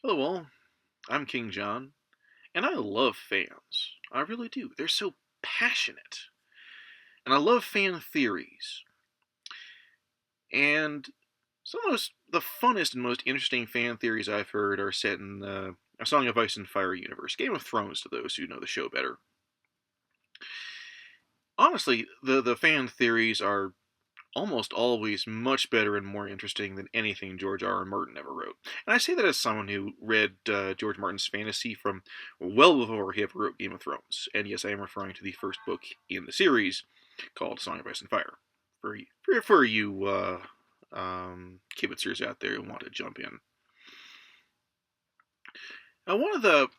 Hello all, I'm King John, and I love fans. I really do. They're so passionate. And I love fan theories. And some of the funnest and most interesting fan theories I've heard are set in A Song of Ice and Fire universe. Game of Thrones to those who know the show better. Honestly, the fan theories are almost always much better and more interesting than anything George R. R. Martin ever wrote. And I say that as someone who read George Martin's fantasy from well before he ever wrote Game of Thrones. And yes, I am referring to the first book in the series called Song of Ice and Fire. For you kibitzers out there who want to jump in. Now, one of the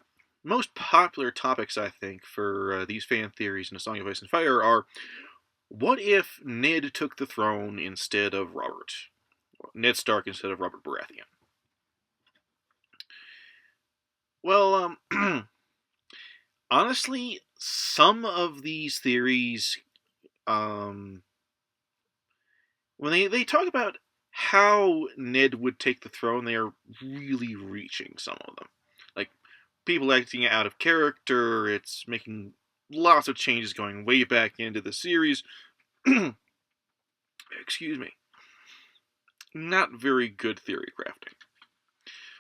most popular topics, I think, for these fan theories in A Song of Ice and Fire are, what if Ned took the throne instead of Robert? Ned Stark instead of Robert Baratheon? Well, honestly, some of these theories, when they talk about how Ned would take the throne, they are really reaching, some of them. Like, people acting out of character, it's making lots of changes going way back into the series. Excuse me. Not very good theory crafting.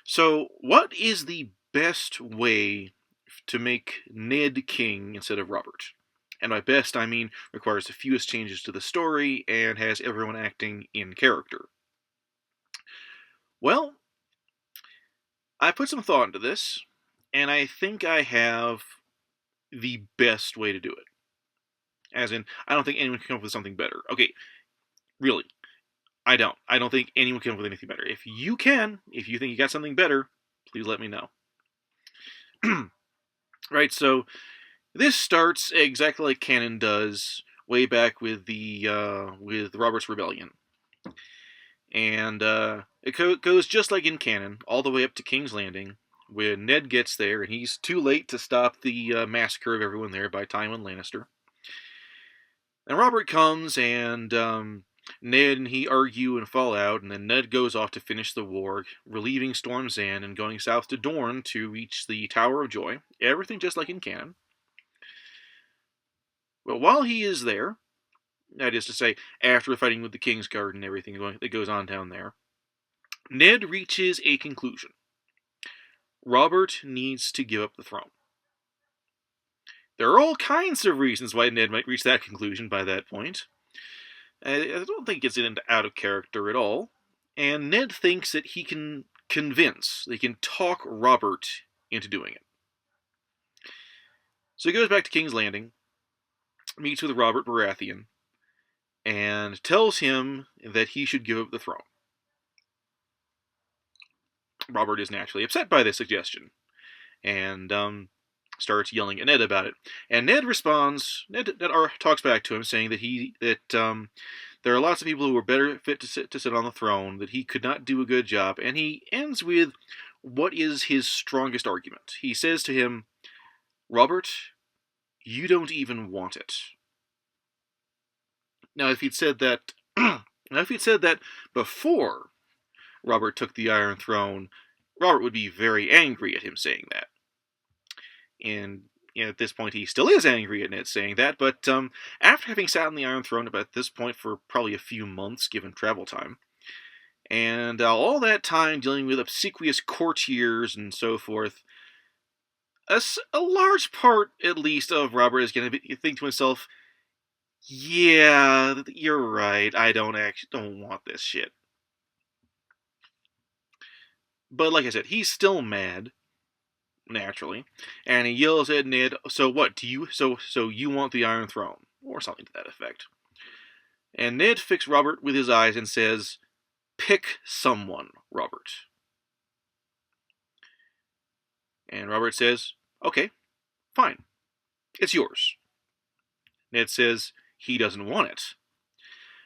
So, what is the best way to make Ned king instead of Robert? And by best, I mean requires the fewest changes to the story and has everyone acting in character. Well, I put some thought into this, and I think I have the best way to do it. As in, I don't think anyone can come up with something better. Okay, really, I don't. I don't think anyone can come up with anything better. If you can, if you think you got something better, please let me know. Right, so this starts exactly like canon does way back with with Robert's Rebellion. And it goes just like in canon, all the way up to King's Landing, when Ned gets there, and he's too late to stop the massacre of everyone there by Tywin Lannister. And Robert comes, and Ned and he argue and fall out, and then Ned goes off to finish the war, relieving Storm's End and going south to Dorne to reach the Tower of Joy. Everything just like in canon. But while he is there, that is to say, after fighting with the Kingsguard and everything that goes on down there, Ned reaches a conclusion. Robert needs to give up the throne. There are all kinds of reasons why Ned might reach that conclusion by that point. I don't think it's out of character at all. And Ned thinks that he can he can talk Robert into doing it. So he goes back to King's Landing, meets with Robert Baratheon, and tells him that he should give up the throne. Robert is naturally upset by this suggestion, and starts yelling at Ned about it. And Ned responds. Ned talks back to him, saying that there are lots of people who are better fit to sit on the throne, that he could not do a good job, and he ends with what is his strongest argument. He says to him, "Robert, you don't even want it." Now, if he'd said that before Robert took the Iron Throne, Robert would be very angry at him saying that. And at this point, he still is angry at Ned saying that, but after having sat on the Iron Throne about this point for probably a few months, given travel time, and all that time dealing with obsequious courtiers and so forth, a large part, at least, of Robert is going to think to himself, yeah, you're right, I don't want this shit. But like I said, he's still mad, naturally, and he yells at Ned, "So what, so you want the Iron Throne?" Or something to that effect. And Ned fixes Robert with his eyes and says, "Pick someone, Robert." And Robert says, "Okay, fine. It's yours." Ned says he doesn't want it.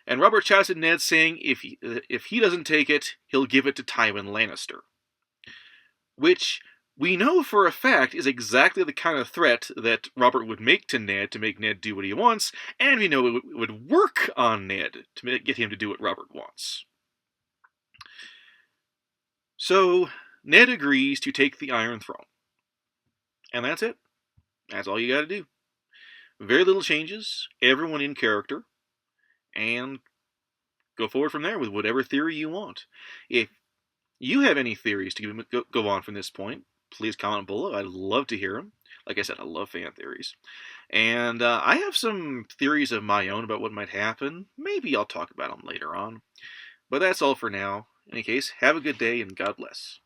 And Robert shouts at Ned, saying if he doesn't take it, he'll give it to Tywin Lannister. Which we know for a fact is exactly the kind of threat that Robert would make to Ned to make Ned do what he wants, and we know it would work on Ned to get him to do what Robert wants. So, Ned agrees to take the Iron Throne. And that's it. That's all you got to do. Very little changes, everyone in character, and go forward from there with whatever theory you want. If you have any theories to go on from this point, please comment below. I'd love to hear them. Like I said, I love fan theories. And I have some theories of my own about what might happen. Maybe I'll talk about them later on. But that's all for now. In any case, have a good day and God bless.